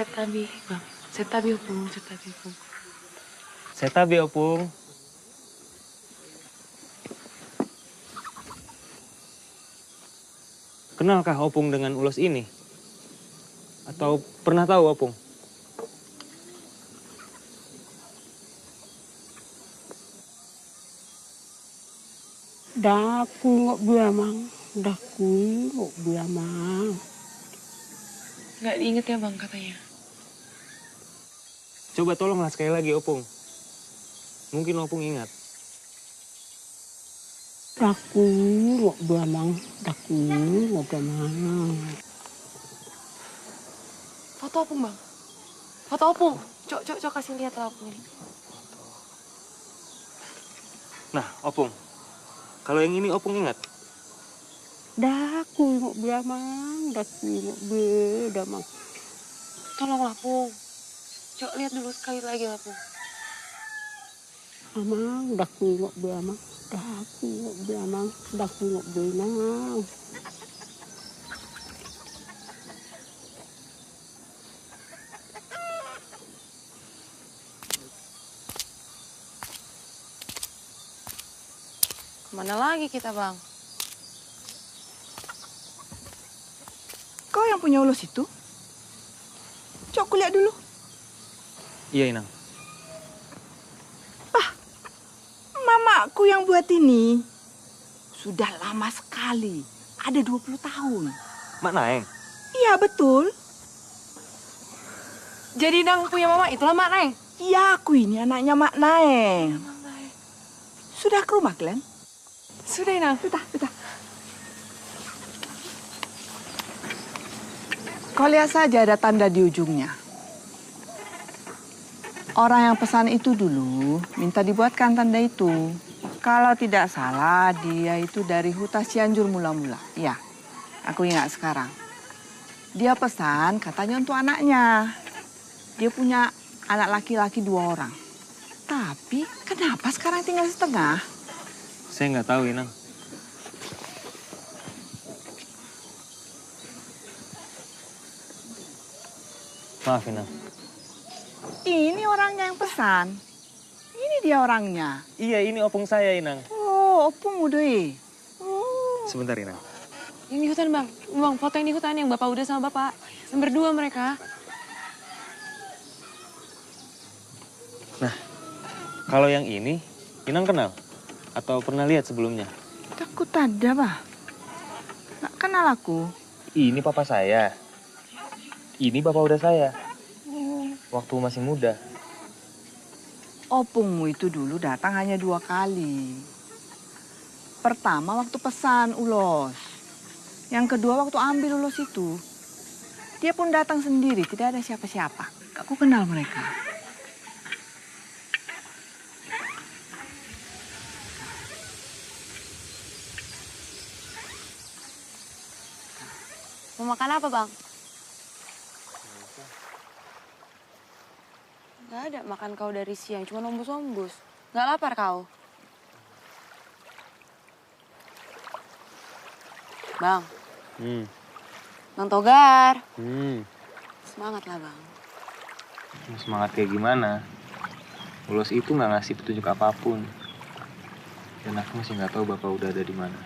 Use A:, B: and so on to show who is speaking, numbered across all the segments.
A: Setabi, Bang. Setabi Opung, Setabi Opung.
B: Setabi Opung. Kenalkah Opung dengan ulos ini? Atau pernah tahu Opung?
C: Daku ngok biamang, daku ngok biamang.
A: Nggak diinget ya, Bang, katanya.
B: Coba tolonglah sekali lagi Opung. Mungkin Opung ingat.
C: Daku ngok biamang, daku ngok biamang.
A: Foto Opung, Bang. Foto Opung. Cok, kasih lihat lah Opung ini.
B: Nah, Opung. Kalau yang ini Opung ingat?
C: Daku ngok biamang, daku ngok biamang.
A: Tolonglah, Pung. Cok, lihat dulu sekali lagi lah, Pung.
C: Amang, daku ngok biamang, daku ngok biamang, daku ngok biamang.
A: Kemana lagi kita, Bang?
D: Kau yang punya ulos itu? Cok, aku lihat dulu.
B: Iya, Inang.
D: Mamaku yang buat ini. Sudah lama sekali. Ada 20 tahun.
B: Mak Naeng?
D: Iya, betul.
A: Jadi Nang punya mama, itulah Mak Neng.
D: Iya, aku ini anaknya Mak Naeng. Sudah ke rumah, Glenn?
A: Sudah, Nang.
D: Sudah. Kau lihat saja ada tanda di ujungnya. Orang yang pesan itu dulu minta dibuatkan tanda itu. Kalau tidak salah, dia itu dari Huta Cianjur mula-mula. Iya, aku ingat sekarang. Dia pesan katanya untuk anaknya. Dia punya anak laki-laki 2 orang. Tapi kenapa sekarang tinggal setengah?
B: Saya nggak tahu, Inang. Maaf, Inang.
D: Ini orangnya yang pesan. Ini dia orangnya.
B: Iya, ini Opung saya, Inang.
D: Oh, opung udah. Oh.
B: Sebentar, Inang.
A: Yang di hutan, Bang. Bang, foto yang di hutan yang Bapak udah sama Bapak. Yang berdua mereka.
B: Nah, kalau yang ini, Inang kenal? Atau pernah lihat sebelumnya?
D: Takut ada, Bah. Nggak kenal aku.
B: Ini papa saya. Ini bapak udah saya. Waktu masih muda.
D: Opungmu itu dulu datang hanya 2 kali. Pertama waktu pesan ulos. Yang kedua waktu ambil ulos itu. Dia pun datang sendiri, tidak ada siapa-siapa. Aku kenal mereka.
A: Mau makan apa, Bang? Nggak ada makan kau dari siang, cuma ombus-ombus. Nggak lapar kau? Bang. Bang Togar. Semangat lah, Bang.
B: Semangat kayak gimana? Ulos itu nggak ngasih petunjuk apapun. Dan aku masih nggak tahu bapak udah ada di mana.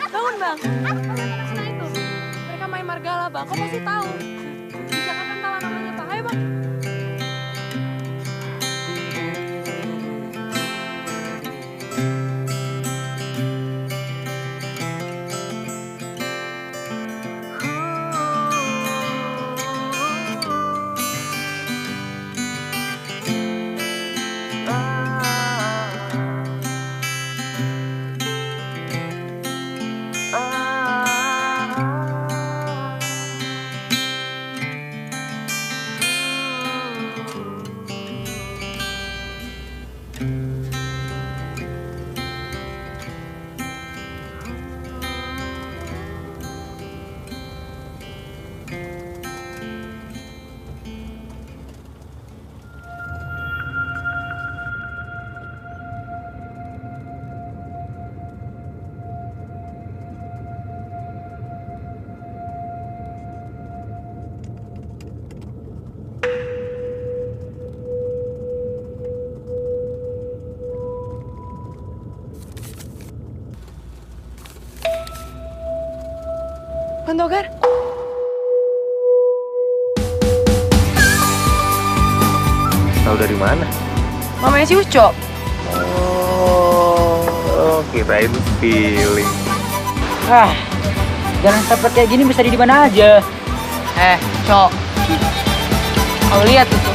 A: Bangun, Bang. Sana itu. Mereka main margala, Bang. Kau pasti tahu. Di Jakarta entahlah namanya apa. Ayo, Bang. Bang Togar.
B: Tahu dari mana?
A: Mamanya si Uco.
B: Oh, kirain feeling.
E: Ah, jalan seperti kayak gini bisa di mana aja.
A: Cok. Kau lihat itu.